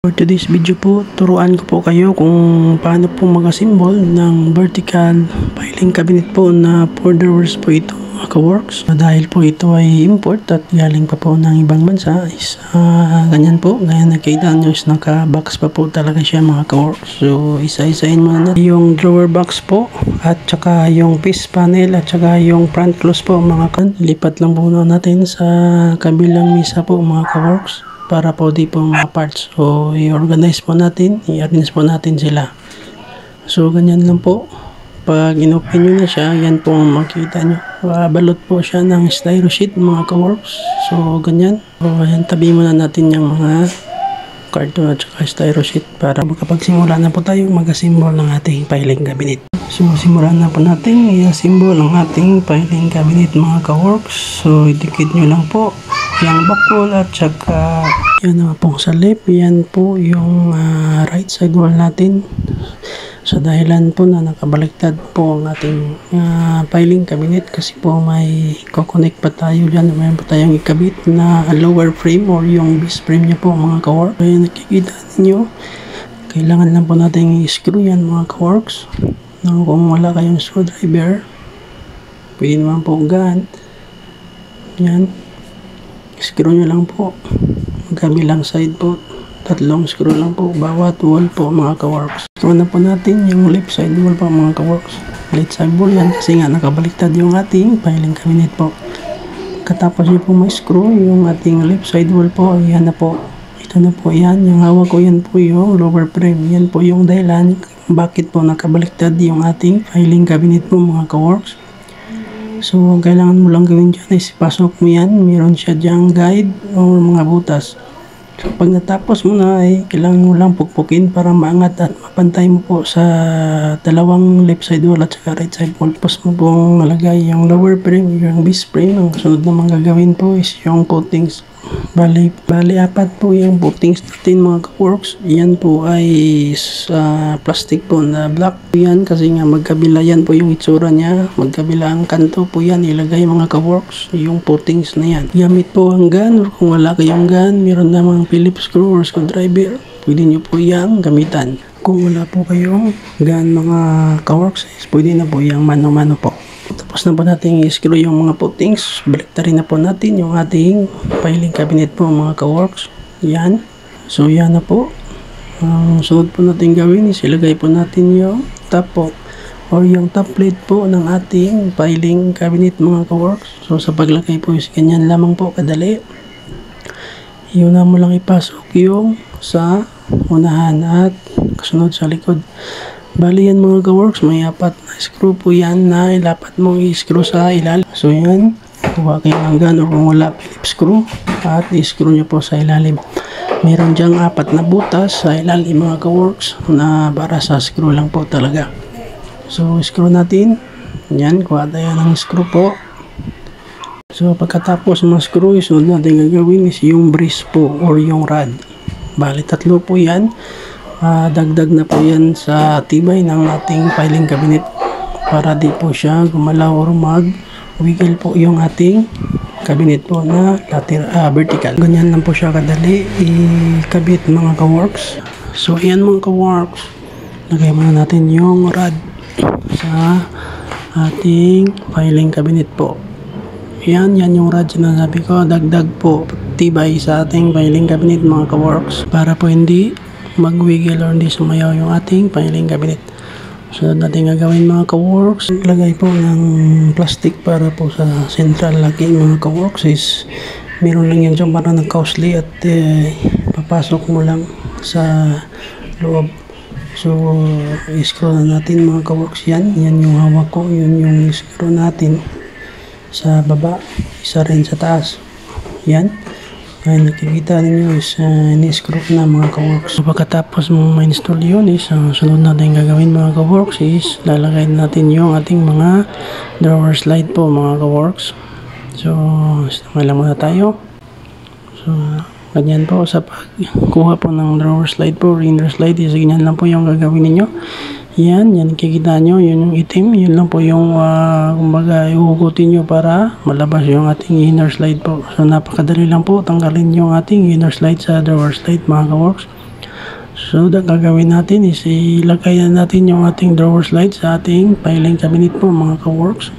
For today's video po, turuan ko po kayo kung paano po mag-assemble ng vertical filing cabinet po na 4 drawers po ito mga ka-works. Dahil po ito ay import at galing pa po ng ibang bansa is ganyan po, gaya nakita nyo is naka-box pa po talaga siya mga ka-works. So isa-isain muna natin yung drawer box po at saka yung piece panel at saka yung front close po mga kan. Lipat lang po natin sa kabilang misa po mga ka-works para po di po mga parts. So i-organize po natin, i-arrange po natin sila. So ganyan lang po. Pag in-open nyo na siya, yan po ang makikita nyo. Balot po siya ng styro sheet mga ka-works. So ganyan. So ayan, tabi muna natin yung mga carton at saka styro sheet para makapagsimula na po tayo mag-assemble ng ating filing cabinet. So simulan na po natin i-assemble ang ating filing cabinet mga ka-works. So idikit nyo lang po yung backbone at saka yan naman po sa left. Yan po yung right side wall natin. Sa dahilan po na nakabaliktad po ang ating filing cabinet kasi po may kukonect pa tayo dyan. Mayroon po tayong ikabit na lower frame or yung base frame niya po mga ka-works. Kaya nakikita ninyo, kailangan lang po natin i-screw yan mga ka-works. Kung wala kayong screwdriver, pwede naman po gan. Yan. Screw nyo lang po. Magkabilang side po. Tatlong screw lang po bawat wall po mga ka-works. Screw na po natin yung left side wall po mga ka-works. Left side wall yan kasi nga nakabaliktad yung ating filing cabinet po. Katapos nyo po ma-screw yung ating left side wall po, yan na po. Ito na po yan. Yung hawak ko yan po yung lower frame. Yan po yung dahilan bakit po nakabaliktad yung ating filing cabinet po mga ka-works. So ang kailangan mo lang gawin dyan is pasok mo yan. Meron siya dyang guide o mga butas. So pag natapos mo na ay kailangan mo lang pukpukin para maangat at mapantay mo po sa dalawang left side wall at saka right side wall. Tapos mo pong nalagay yung lower frame, yung base frame. Ang sunod naman gagawin po is yung coatings. Bali apat po yung coatings natin mga ka-works. Yan po ay plastic po na black. Yan kasi nga magkabila yan po yung itsura niya. Magkabila ang kanto po yan ilagay mga ka-works. Yung coatings na yan. Gamit po ang gun or kung wala kayong gun, meron namang Phillips screw or screwdriver. Pwede nyo po yung gamitan. Kung wala po kayong gun mga ka-works, pwede na po yung mano-mano po. Tapos na po natin i-screw yung mga footings. Baliktarin na po natin yung ating filing cabinet po mga ka-works. Yan. So yan na po. Ang sunod po natin gawin is ilagay po natin yung top po or yung top plate po ng ating filing cabinet mga ka-works. So sa paglagay po is ganyan lamang po kadali. Yun na mo lang ipasok yung sa unahan at kasunod sa likod. Bali yan mga ka-works, may apat na screw po yan na ilapat mong i-screw sa ilalim. So yan, kuha kayo ng gun o kung wala Phillips screw at i-screw nyo po sa ilalim. Meron dyang apat na butas sa ilalim mga ka-works na para sa screw lang po talaga. So screw natin, yan, kuha tayo ng screw po. So pagkatapos mga screw, isunod natin gagawin is yung brace po or yung rod. Bali tatlo po yan. Dagdag na po yan sa tibay ng ating filing cabinet para di po siya gumalaw or mag-wiggle po yung ating cabinet po na vertical. Ganyan lang po siya kadali ikabit mga ka-works. So ayan mga ka-works, lagay muna natin yung rod sa ating filing cabinet po. Yan yung rod na sabi ko, dagdag po tibay sa ating filing cabinet mga ka-works para po hindi mag-wiggle or hindi sumayaw yung ating filing cabinet. So natin gagawin mga ka-works, lagay po ng plastic para po sa central lagi mga ka-works is meron lang yan dyan para nag-costly at papasok mo lang sa loob. So i-screw na natin mga ka-works yan yung hawak ko, yun yung screw natin sa baba, isa rin sa taas. Yan. Ay nakikita ninyo is ni-screw na mga ka-works. So pagkatapos mong ma-install yun is sunod natin gagawin mga ka-works is lalagay natin yung ating mga drawer slide po mga ka-works. So lang muna tayo. So ganyan po sa pagkuha po ng drawer slide po, inner slide is ganyan lang po yung gagawin ninyo. Yan kikita nyo, yun yung itim, yun lang po yung kumbaga ihugutin nyo para malabas yung ating inner slide po. So napakadali lang po tanggalin yung ating inner slide sa drawer slide mga ka-works. So, ang gagawin natin is ilagay na natin yung ating drawer slide sa ating filing cabinet po mga ka-works.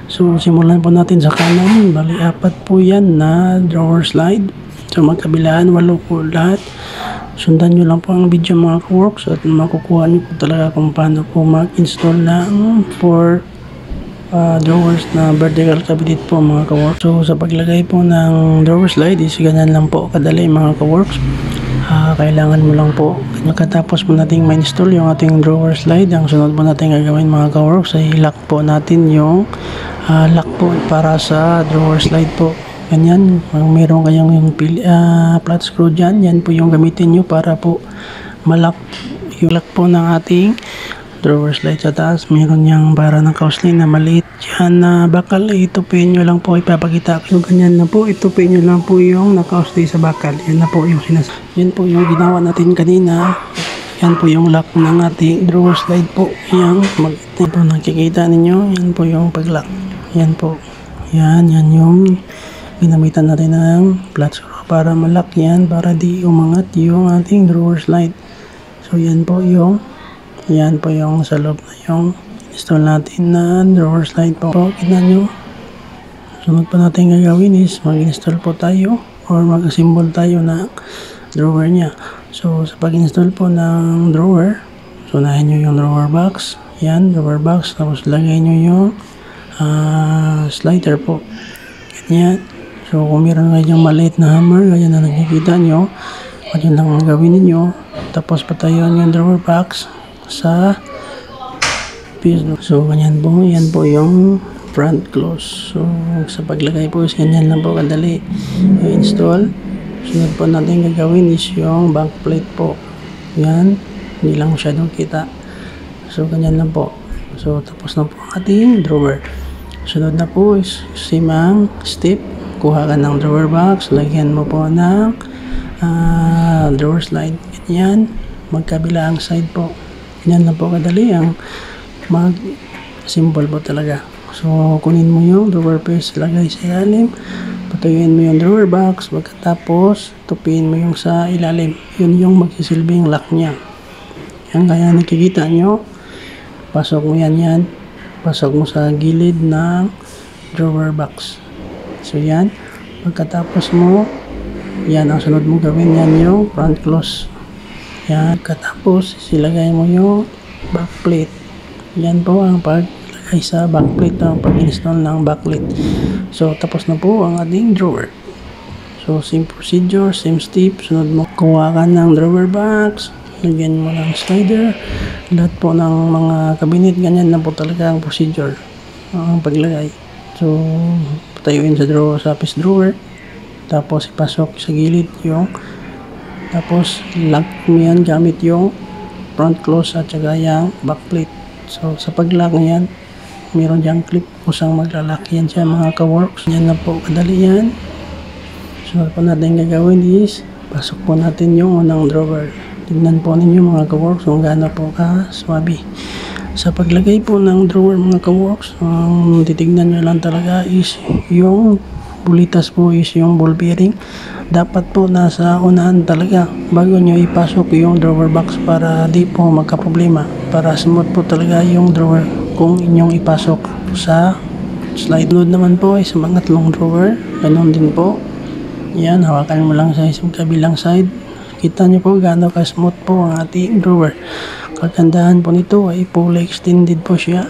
So, simulan po natin sa kanan. Bali, 4 po yan na drawer slide. So, magkabilaan, 8 po lahat. Sundan nyo lang po ang video mga ka-works at makukuha nyo po talaga kung paano po mag-install ng 4 drawers na vertical cabinet po mga ka-works. So, sa paglagay po ng drawer slide is ganyan lang po kadali mga ka-works. Kailangan mo lang po katapos po nating ma-install yung ating drawer slide. Ang sunod po natin gagawin mga ka-works ay lock po natin yung lock po para sa drawer slide po. Ganyan, meron kayong yung flat screw dyan, yan po yung gamitin nyo para po malak yung lock po ng ating drawer slide sa taas. Meron yung para ng cowsling na maliit dyan na bakal. Itupin nyo lang po, ipapakita ko. So, ganyan na po, itupin nyo lang po yung nakausli sa bakal. Yan na po yung yan po yung ginawa natin kanina. Yan po yung lock ng ating drawer slide po. Yan po nakikita ninyo. Yan po yung pag-lock. Yan po. Yan yung ginamitan natin ng flat screw para malak yan, para di umangat yung ating drawer slide. So yan po yung sa loob na yung install natin na drawer slide po. Kita nyo. Sunod pa natin gagawin is mag-install po tayo or mag-assemble tayo ng drawer nya. So sa pag-install po ng drawer, sunahin nyo yung drawer box. Yan, drawer box. Tapos lagay nyo yung slider po. Ganyan. So kung meron kayong maliit na hammer, ganyan na nakikita nyo, ganyan lang ang gawin ninyo. Tapos patayon yung drawer box sa piece. So ganyan po, yan po yung front close. So sa paglagay po, ganyan lang po kadali i-install. Sunod po natin gagawin is yung back plate po. Yan, hindi lang masyadong kita. So ganyan lang po. So tapos na po ang ating drawer. Sunod na po is simang step. Kuha ka ng drawer box, lagyan mo po ng drawer slide. Ganyan, magkabila ang side po. Ganyan na po kadali ang mag-assemble po talaga. So, kunin mo yung drawer piece, lagay sa ilalim, patuyuin mo yung drawer box, pagkatapos tupiin mo yung sa ilalim. Yun yung magsisilbing lock niya. Yan, kaya nakikita nyo, pasok mo yan, pasok mo sa gilid ng drawer box. So yan, pagkatapos mo, yan ang sunod mo gawin, yan yung front close. Yan, pagkatapos silagay mo yung back plate. Yan po ang paglagay sa back plate, ang pag-install ng back plate. So tapos na po ang ating drawer. So same procedure, same step. Sunod mo, kuha ka ng drawer box, lagyan mo ng slider, lahat po ng mga cabinet, ganyan na po talaga ang procedure ang paglagay. So patayuin sa drawer, sa office drawer, tapos ipasok sa gilid yung, tapos lock mo yan gamit yung front close at saka yung back plate. So sa pag-lock yan, meron diyang clip kusang maglalak yan siya mga ka-works. Yan na po kadali yan. So po natin gagawin is pasok po natin yung unang drawer. Tignan po ninyo mga ka-works kung gaano po ka-swabe. Sa paglagay po ng drawer mga ka-works, ang titignan nyo lang talaga is yung bulitas po is yung ball bearing. Dapat po nasa unahan talaga bago nyo ipasok yung drawer box para di po magka-problema. Para smooth po talaga yung drawer kung inyong ipasok sa slide. Node naman po ay sa mga tatlong drawer. Ganon din po. Yan, hawakan mo lang sa isang kabilang side. Kita nyo po gaano ka-smooth po ang ating drawer. Kagandahan po nito ay fully extended po siya.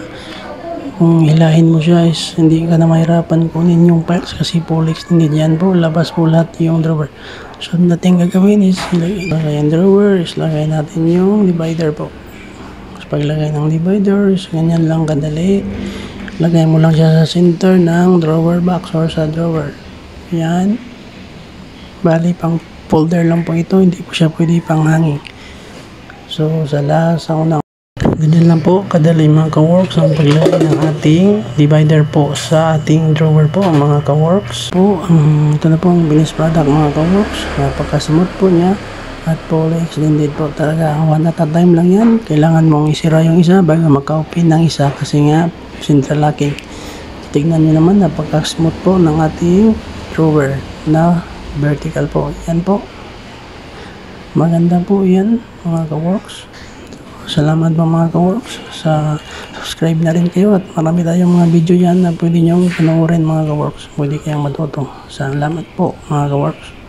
Kung hilahin mo siya is hindi ka na mahirapan kunin yung files kasi fully extended. Yan po, labas po lahat yung drawer. So natin gagawin is ilagay yung drawer, is lagay natin yung divider po. So paglagay ng divider is ganyan lang kadali. Lagay mo lang siya sa center ng drawer box or sa drawer. Yan. Bali pang folder lang po ito, hindi po siya pwede pang hanging. So sa unang ganyan lang po kadali mga ka-works ang paglagay ng ating divider po sa ating drawer po mga ka-works po. Ito na po ang finished product mga ka-works. Napaka-smooth po niya at fully extended po talaga. One at a time lang yan. Kailangan mong isira yung isa bago maka-open ng isa kasi nga central locking. Tignan nyo naman, napaka-smooth po ng ating drawer na vertical po. Yan po. Maganda po yan mga ka-works. Salamat po mga ka-works. Subscribe na rin kayo at marami tayong mga video yan na pwede nyong panoorin mga ka-works. Pwede kayong matuto. Salamat po mga ka-works.